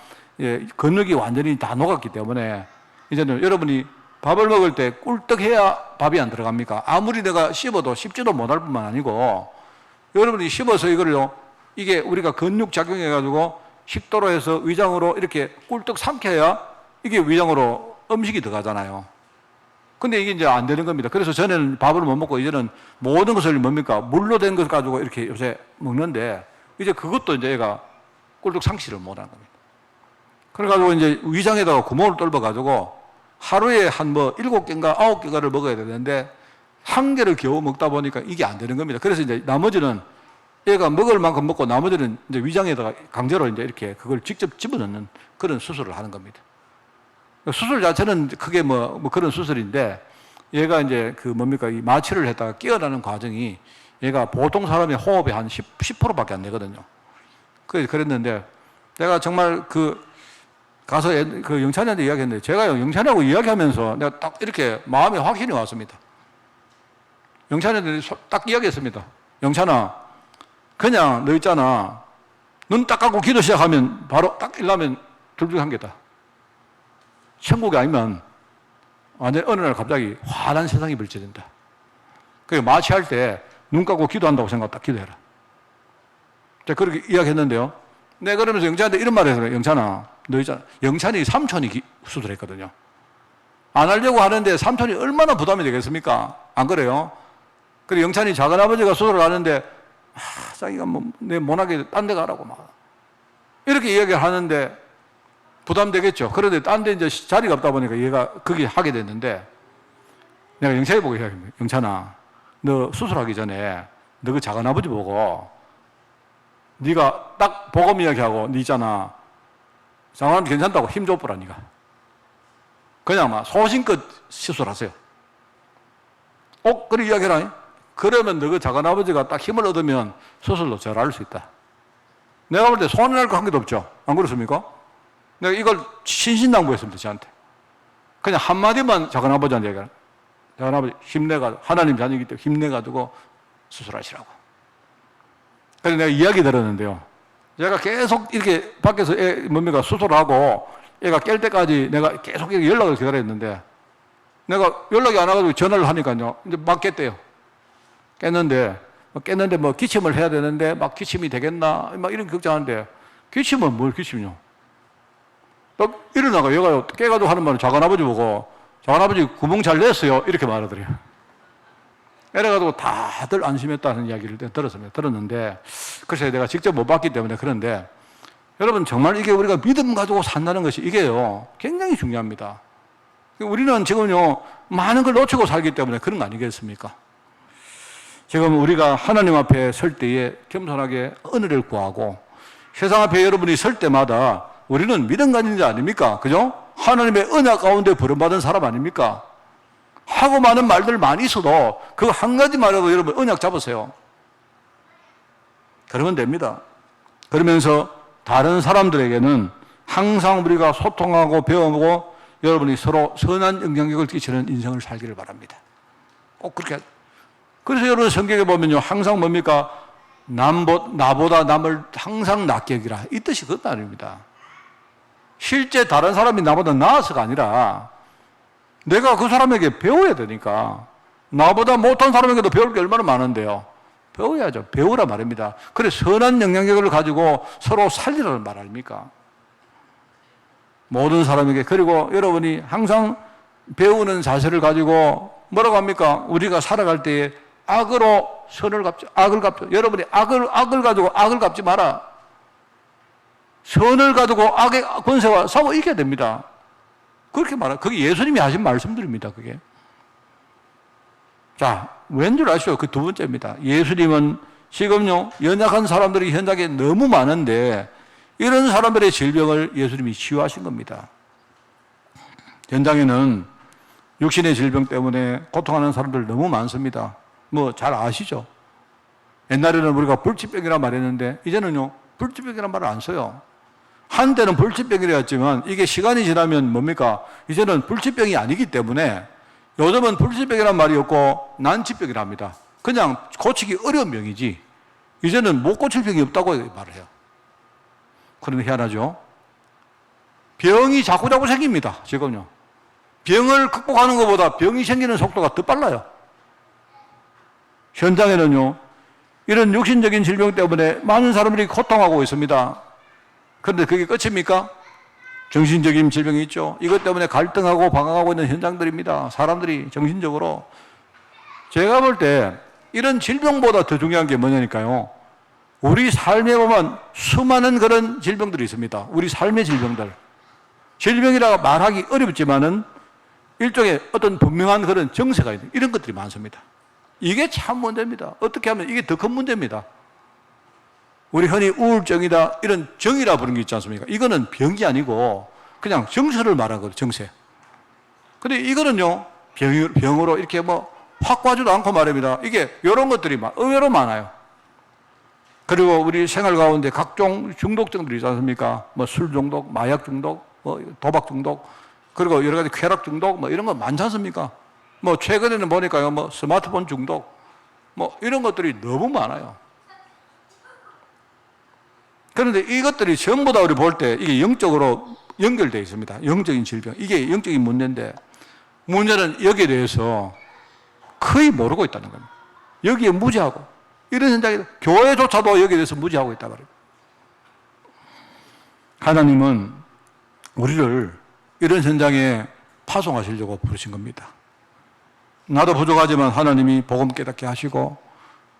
근육이 완전히 다 녹았기 때문에, 이제는 여러분이 밥을 먹을 때 꿀떡해야 밥이 안 들어갑니까? 아무리 내가 씹어도 씹지도 못할 뿐만 아니고, 여러분이 씹어서 이거를요, 이게 우리가 근육 작용해가지고 식도로 해서 위장으로 이렇게 꿀떡 삼켜야 이게 위장으로 음식이 들어가잖아요. 근데 이게 이제 안 되는 겁니다. 그래서 전에는 밥을 못 먹고 이제는 모든 것을 뭡니까? 물로 된 것 가지고 이렇게 요새 먹는데 이제 그것도 이제 얘가 꿀떡 상실을 못 하는 겁니다. 그래가지고 이제 위장에다가 구멍을 뚫어가지고 하루에 한 7개인가 9개가를 먹어야 되는데 1개를 겨우 먹다 보니까 이게 안 되는 겁니다. 그래서 이제 나머지는 얘가 먹을 만큼 먹고 나머지는 이제 위장에다가 강제로 이제 이렇게 그걸 직접 집어넣는 그런 수술을 하는 겁니다. 수술 자체는 크게 뭐 그런 수술인데 얘가 이제 이 마취를 했다가 깨어나는 과정이 얘가 보통 사람의 호흡의 한 10%밖에 안 되거든요. 그랬는데 내가 정말 가서 그 영찬이한테 이야기했는데 제가 영찬이하고 이야기하면서 내가 딱 이렇게 마음에 확신이 왔습니다. 영찬이한테 딱 이야기했습니다. 영찬아, 그냥 너 있잖아. 눈 딱 감고 기도 시작하면 바로 딱 일라면 둘 중 한 개다. 천국이 아니면 완전 어느 날 갑자기 환한 세상이 벌쳐진다. 그게 마취할 때 눈 감고 기도한다고 생각하고 딱 기도해라. 제가 그렇게 이야기했는데요. 네, 그러면서 영찬한테 이런 말을 했어요. 영찬아, 너 있잖아. 영찬이 삼촌이 수술했거든요. 안 하려고 하는데 삼촌이 얼마나 부담이 되겠습니까? 안 그래요? 그리고 영찬이 작은아버지가 수술을 하는데, 자기가 뭐, 내 못하게 딴 데 가라고 막. 이렇게 이야기를 하는데 부담되겠죠. 그런데 딴 데 이제 자리가 없다 보니까 얘가 거기 하게 됐는데, 내가 영찬이 보고 이야기합니다. 영찬아, 너 수술하기 전에 너 그 작은아버지 보고 네가 딱 보검 이야기하고 네 있잖아. 작은아버지 괜찮다고 힘 줘보라 네가. 그냥 막 소신껏 시술하세요. 그래 이야기해라. 그러면 너 그 작은아버지가 딱 힘을 얻으면 수술로 절할 수 있다. 내가 볼 때 손해날 거 한 개도 없죠. 안 그렇습니까? 내가 이걸 신신당부했습니다. 저한테. 그냥 한마디만 작은아버지한테 얘기하라. 작은아버지 힘내가지고 하나님 자녀이기 때문에 힘내가지고 수술하시라고. 그래서 내가 이야기 들었는데요. 제가 계속 이렇게 밖에서 뭡니까 수술하고 애가 깰 때까지 내가 계속 연락을 기다렸는데 내가 연락이 안 와가지고 전화를 하니까요. 이제 막 깼대요. 깼는데 뭐 기침을 해야 되는데 막 기침이 되겠나 막 이런 걱정하는데 기침은 뭘 기침이요? 딱 일어나가 얘가 깨가지고 하는 말은 작은아버지 보고 작은아버지 구멍 잘 냈어요 이렇게 말하더래요. 이래가지고 다들 안심했다는 이야기를 들었는데 글쎄 내가 직접 못 봤기 때문에 그런데 여러분 정말 이게 우리가 믿음 가지고 산다는 것이 이게요 굉장히 중요합니다. 우리는 지금요 많은 걸 놓치고 살기 때문에 그런 거 아니겠습니까? 지금 우리가 하나님 앞에 설 때에 겸손하게 은혜를 구하고 세상 앞에 여러분이 설 때마다 우리는 믿음 가진 자 아닙니까? 그죠? 하나님의 은혜 가운데 부름받은 사람 아닙니까? 하고 많은 말들 많이 있어도 그 한 가지 말해도 여러분 언약 잡으세요. 그러면 됩니다. 그러면서 다른 사람들에게는 항상 우리가 소통하고 배워보고 여러분이 서로 선한 영향력을 끼치는 인생을 살기를 바랍니다. 꼭 그렇게. 그래서 여러분 성경에 보면요 항상 뭡니까? 나보다 남을 항상 낫게 여기라. 이 뜻이 그것 아닙니다. 실제 다른 사람이 나보다 나아서가 아니라 내가 그 사람에게 배워야 되니까 나보다 못한 사람에게도 배울 게 얼마나 많은데요. 배워야죠. 배우라 말입니다. 그래 선한 영향력을 가지고 서로 살리라는 말 아닙니까? 모든 사람에게. 그리고 여러분이 항상 배우는 자세를 가지고 뭐라고 합니까? 우리가 살아갈 때에 악으로 선을 갚죠. 악을 갚죠. 여러분이 악을 가지고 악을 갚지 마라. 선을 가지고 악의 권세와 싸워 이겨야 됩니다. 그렇게 말하. 그게 예수님이 하신 말씀들입니다. 그게. 자, 왠 줄 아시죠? 그 두 번째입니다. 예수님은 지금요 연약한 사람들이 현장에 너무 많은데 이런 사람들의 질병을 예수님이 치유하신 겁니다. 현장에는 육신의 질병 때문에 고통하는 사람들 너무 많습니다. 뭐 잘 아시죠? 옛날에는 우리가 불치병이라 말했는데 이제는요 불치병이란 말을 안 써요. 한때는 불치병이랬지만 이게 시간이 지나면 뭡니까? 이제는 불치병이 아니기 때문에 요즘은 불치병이란 말이 없고 난치병이라 합니다. 그냥 고치기 어려운 병이지 이제는 못 고칠 병이 없다고 말을 해요. 그런데 희한하죠? 병이 자꾸자꾸 생깁니다. 지금요. 병을 극복하는 것보다 병이 생기는 속도가 더 빨라요. 현장에는요 이런 육신적인 질병 때문에 많은 사람들이 고통하고 있습니다. 그런데 그게 끝입니까? 정신적인 질병이 있죠. 이것 때문에 갈등하고 방황하고 있는 현장들입니다. 사람들이 정신적으로. 제가 볼 때 이런 질병보다 더 중요한 게 뭐냐니까요. 우리 삶에 보면 수많은 그런 질병들이 있습니다. 우리 삶의 질병들. 질병이라 말하기 어렵지만은 일종의 어떤 분명한 그런 정세가 있는 이런 것들이 많습니다. 이게 참 문제입니다. 어떻게 하면 이게 더 큰 문제입니다. 우리 흔히 우울증이다 이런 정이라 부르는 게 있지 않습니까? 이거는 병이 아니고 그냥 정세를 말하는 거예요. 정세. 근데 이거는요 병으로 이렇게 뭐 확 과지도 않고 말입니다. 이게 이런 것들이 의외로 많아요. 그리고 우리 생활 가운데 각종 중독증들이 있지 않습니까? 뭐 술 중독, 마약 중독, 도박 중독, 그리고 여러 가지 쾌락 중독, 이런 거 많지 않습니까? 최근에는 보니까요, 스마트폰 중독, 이런 것들이 너무 많아요. 그런데 이것들이 전부 다 우리 볼 때 이게 영적으로 연결되어 있습니다. 영적인 질병. 이게 영적인 문제인데, 문제는 여기에 대해서 거의 모르고 있다는 겁니다. 여기에 무지하고, 이런 현장이, 교회조차도 여기에 대해서 무지하고 있다 말입니다. 하나님은 우리를 이런 현장에 파송하시려고 부르신 겁니다. 나도 부족하지만 하나님이 복음 깨닫게 하시고,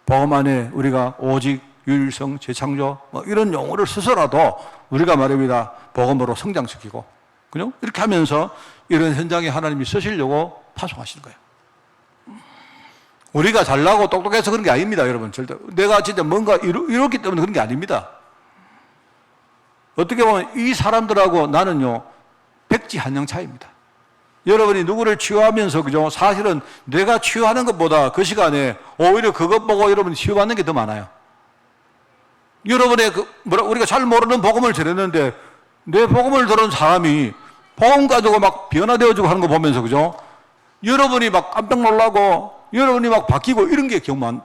복음 안에 우리가 오직, 유일성, 재창조, 이런 용어를 써서라도 우리가 말입니다. 복음으로 성장시키고, 그죠? 이렇게 하면서 이런 현장에 하나님이 쓰시려고 파송하시는 거예요. 우리가 잘나고 똑똑해서 그런 게 아닙니다, 여러분. 절대. 내가 진짜 뭔가 이렇기 때문에 그런 게 아닙니다. 어떻게 보면 이 사람들하고 나는요, 백지 한 양 차이입니다. 여러분이 누구를 치유하면서, 그죠? 사실은 내가 치유하는 것보다 그 시간에 오히려 그것 보고 여러분이 치유받는 게 더 많아요. 여러분의 우리가 잘 모르는 복음을 전했는데, 내 복음을 들은 사람이 복음 가지고 막 변화되어지고 하는 거 보면서, 그죠? 여러분이 막 깜짝 놀라고, 여러분이 막 바뀌고 이런 게 경만.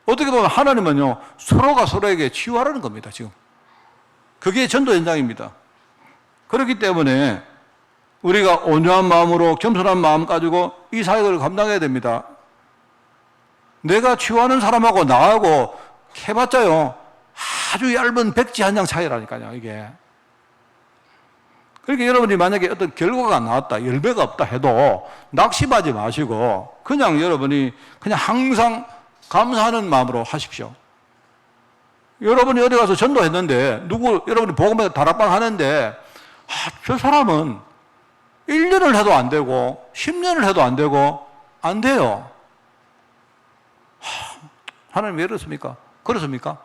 어떻게 보면 하나님은요, 서로가 서로에게 치유하라는 겁니다, 지금. 그게 전도 현장입니다. 그렇기 때문에 우리가 온유한 마음으로 겸손한 마음 가지고 이 사역을 감당해야 됩니다. 내가 치유하는 사람하고 나하고 해봤자요, 아주 얇은 백지 한 장 차이라니까요, 이게. 그러니까 여러분이 만약에 어떤 결과가 나왔다, 열매가 없다 해도 낙심하지 마시고 그냥 여러분이 그냥 항상 감사하는 마음으로 하십시오. 여러분이 어디 가서 전도했는데 여러분이 복음에 다락방 하는데 저 사람은 1년을 해도 안 되고 10년을 해도 안 되고 안 돼요. 하나님 왜 그렇습니까? 그렇습니까?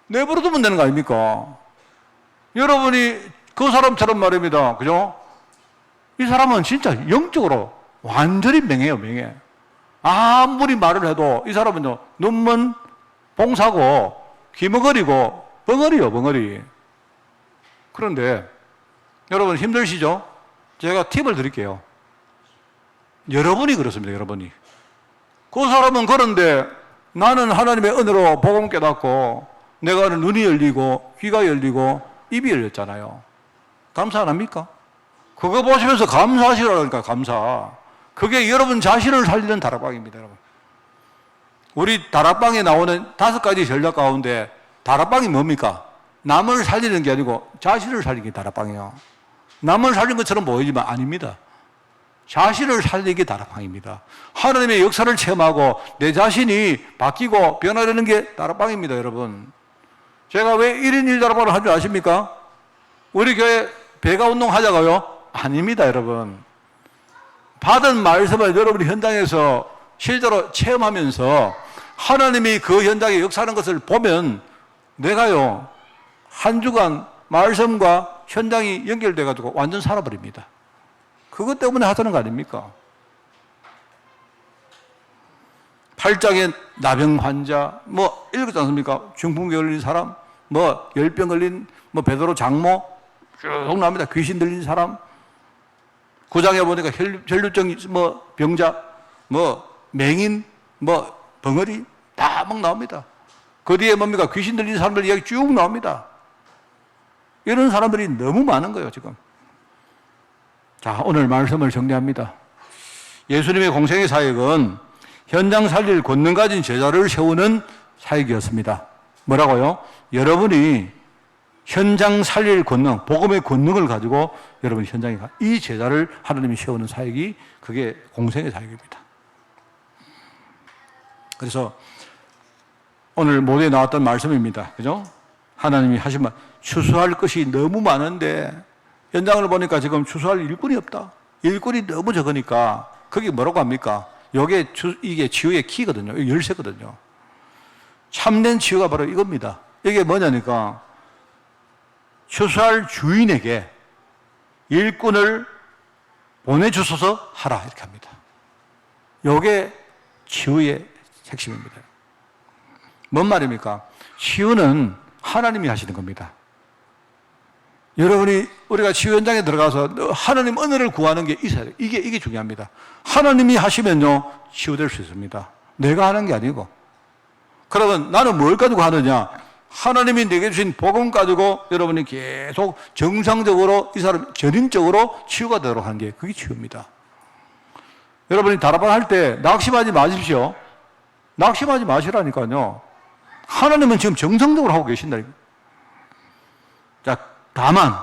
내버려두면 되는 거 아닙니까? 여러분이 그 사람처럼 말입니다. 그죠? 이 사람은 진짜 영적으로 완전히 맹해요, 맹해. 아무리 말을 해도 이 사람은요, 눈먼 봉사고, 귀머거리고, 벙어리요, 벙어리. 그런데, 여러분 힘드시죠? 제가 팁을 드릴게요. 여러분이 그렇습니다, 여러분이. 그 사람은 그런데 나는 하나님의 은혜로 복음 깨닫고, 내가 눈이 열리고, 귀가 열리고, 입이 열렸잖아요. 감사 안 합니까? 그거 보시면서 감사하시라니까, 감사. 그게 여러분 자신을 살리는 다락방입니다, 여러분. 우리 다락방에 나오는 5가지 전략 가운데 다락방이 뭡니까? 남을 살리는 게 아니고 자신을 살리는 게 다락방이에요. 남을 살리는 것처럼 보이지만 아닙니다. 자신을 살리기 다락방입니다. 하나님의 역사를 체험하고 내 자신이 바뀌고 변화되는 게 다락방입니다, 여러분. 제가 왜 1인 1다락방을 한 줄 아십니까? 우리 교회 배가 운동 하자고요? 아닙니다, 여러분. 받은 말씀을 여러분이 현장에서 실제로 체험하면서 하나님이 그 현장에 역사하는 것을 보면 내가요, 한 주간 말씀과 현장이 연결돼가지고 완전 살아버립니다. 그것 때문에 하자는 거 아닙니까? 팔짱에 나병 환자, 읽었지 않습니까? 중풍 걸린 사람, 열병 걸린, 베드로 장모, 쭉 나옵니다. 귀신 들린 사람. 9장에 보니까 혈류증, 병자, 맹인, 벙어리, 다 막 나옵니다. 그 뒤에 뭡니까? 귀신 들린 사람들 이야기 쭉 나옵니다. 이런 사람들이 너무 많은 거예요, 지금. 자, 오늘 말씀을 정리합니다. 예수님의 공생의 사역은 현장 살릴 권능 가진 제자를 세우는 사역이었습니다. 뭐라고요? 여러분이 현장 살릴 권능, 복음의 권능을 가지고 여러분이 현장에 이 제자를 하나님이 세우는 사역이 그게 공생의 사역입니다. 그래서 오늘 모두에 나왔던 말씀입니다. 그죠? 하나님이 하신 말, 추수할 것이 너무 많은데 현장을 보니까 지금 추수할 일꾼이 없다. 일꾼이 너무 적으니까 그게 뭐라고 합니까? 이게 치유의 키거든요. 이게 열쇠거든요. 참된 치유가 바로 이겁니다. 이게 뭐냐니까 추수할 주인에게 일꾼을 보내주소서 하라 이렇게 합니다. 이게 치유의 핵심입니다. 뭔 말입니까? 치유는 하나님이 하시는 겁니다. 여러분이 우리가 치유 현장에 들어가서 하나님 은혜를 구하는 게 있어야 돼요. 이게 중요합니다. 하나님이 하시면요 치유될 수 있습니다. 내가 하는 게 아니고. 그러면 나는 뭘 가지고 하느냐? 하나님이 내게 주신 복음 가지고 여러분이 계속 정상적으로 이 사람 전인적으로 치유가 되도록 하는 게 그게 치유입니다. 여러분이 다락방 할 때 낙심하지 마십시오. 낙심하지 마시라니까요. 하나님은 지금 정상적으로 하고 계신다니까. 자, 다만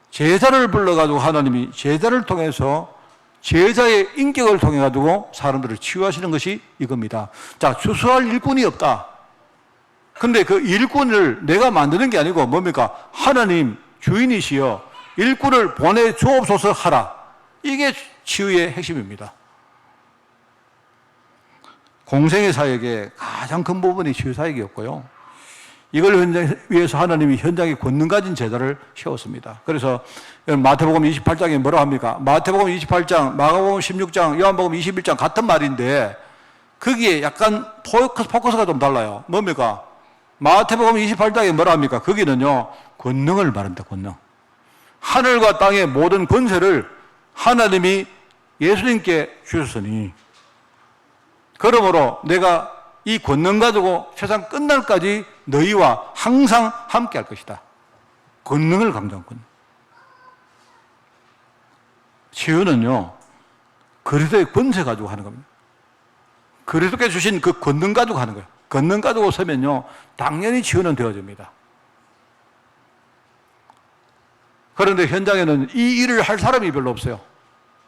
제자를 불러가지고 하나님이 제자를 통해서 제자의 인격을 통해 가지고 사람들을 치유하시는 것이 이겁니다. 자, 주수할 일꾼이 없다. 근데 그 일꾼을 내가 만드는 게 아니고 뭡니까? 하나님 주인이시여 일꾼을 보내 주옵소서 하라. 이게 치유의 핵심입니다. 공생의 사역의 가장 큰 부분이 치유 사역이었고요. 이걸 위해서 하나님이 현장에 권능 가진 제자를 세웠습니다. 그래서 마태복음 28장에 뭐라 합니까? 마태복음 28장, 마가복음 16장, 요한복음 21장 같은 말인데 거기에 약간 포커스가 좀 달라요. 뭡니까? 마태복음 28장에 뭐라 합니까? 거기는요 권능을 말합니다. 권능. 하늘과 땅의 모든 권세를 하나님이 예수님께 주셨으니 그러므로 내가 이 권능 가지고 세상 끝날까지 너희와 항상 함께 할 것이다. 권능을 강조한 권능. 치유는요 그리스도의 권세 가지고 하는 겁니다. 그리스도께 주신 그 권능 가지고 하는 거예요. 권능 가지고 서면요 당연히 치유는 되어집니다. 그런데 현장에는 이 일을 할 사람이 별로 없어요.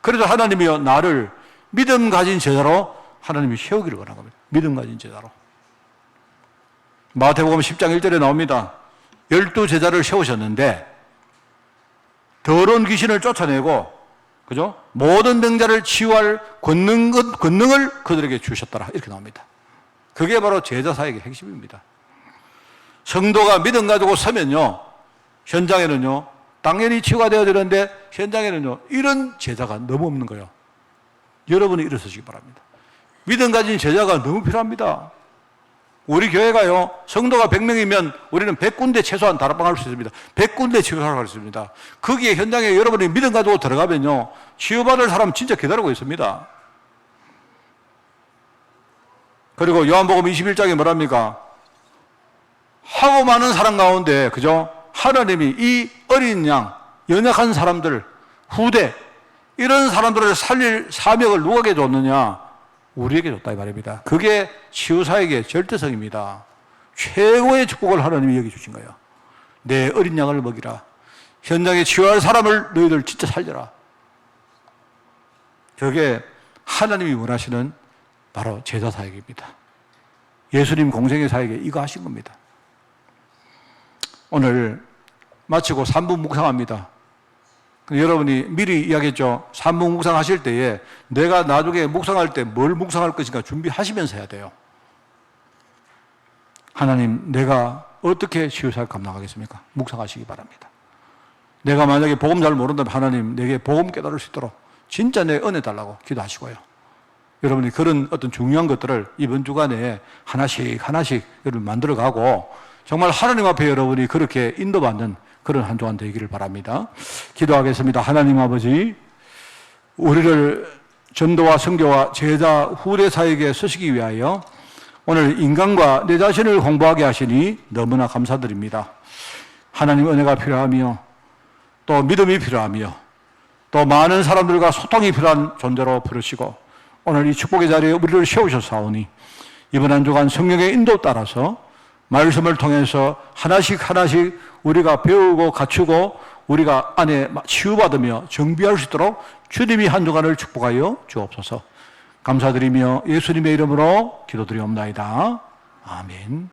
그래서 하나님이요 나를 믿음 가진 제자로 하나님이 세우기를 원한 겁니다. 믿음 가진 제자로. 마태복음 10장 1절에 나옵니다. 12제자를 세우셨는데 더러운 귀신을 쫓아내고 그죠? 모든 병자를 치유할 권능을 그들에게 주셨더라. 이렇게 나옵니다. 그게 바로 제자 사역의 핵심입니다. 성도가 믿음 가지고 서면요 현장에는요 당연히 치유가 되어야 되는데 현장에는요 이런 제자가 너무 없는 거예요. 여러분이 일어서시기 바랍니다. 믿음 가진 제자가 너무 필요합니다. 우리 교회가요 성도가 100명이면 우리는 100군데 최소한 다락방 할 수 있습니다. 100군데 치유하러 갈 수 있습니다. 거기에 현장에 여러분이 믿음 가지고 들어가면요 치유받을 사람 진짜 기다리고 있습니다. 그리고 요한복음 21장에 뭐랍니까? 하고 많은 사람 가운데 그죠? 하나님이 이 어린 양 연약한 사람들 후대 이런 사람들을 살릴 사명을 누구에게 줬느냐? 우리에게 줬다 이 말입니다. 그게 치유사역의 절대성입니다. 최고의 축복을 하나님이 여기 주신 거예요. 내 어린 양을 먹이라. 현장에 치유할 사람을 너희들 진짜 살려라. 저게 하나님이 원하시는 바로 제자 사역입니다. 예수님 공생의 사역에 이거 하신 겁니다. 오늘 마치고 3분 묵상합니다. 여러분이 미리 이야기했죠. 3분 묵상하실 때에 내가 나중에 묵상할 때 뭘 묵상할 것인가 준비하시면서 해야 돼요. 하나님, 내가 어떻게 치유사역 감당하겠습니까? 묵상하시기 바랍니다. 내가 만약에 복음 잘 모른다면 하나님, 내게 복음 깨달을 수 있도록 진짜 내 은혜 달라고 기도하시고요. 여러분이 그런 어떤 중요한 것들을 이번 주간에 하나씩 여러분 만들어가고 정말 하나님 앞에 여러분이 그렇게 인도받는 그런 한 주간 되기를 바랍니다. 기도하겠습니다. 하나님 아버지, 우리를 전도와 선교와 제자 후대 사역에 쓰시기 위하여 오늘 인간과 내 자신을 공부하게 하시니 너무나 감사드립니다. 하나님 은혜가 필요하며 또 믿음이 필요하며 또 많은 사람들과 소통이 필요한 존재로 부르시고 오늘 이 축복의 자리에 우리를 세우셨사오니 이번 한 주간 성령의 인도 따라서 말씀을 통해서 하나씩 우리가 배우고 갖추고 우리가 안에 치유받으며 정비할 수 있도록 주님이 한 주간을 축복하여 주옵소서. 감사드리며 예수님의 이름으로 기도드리옵나이다. 아멘.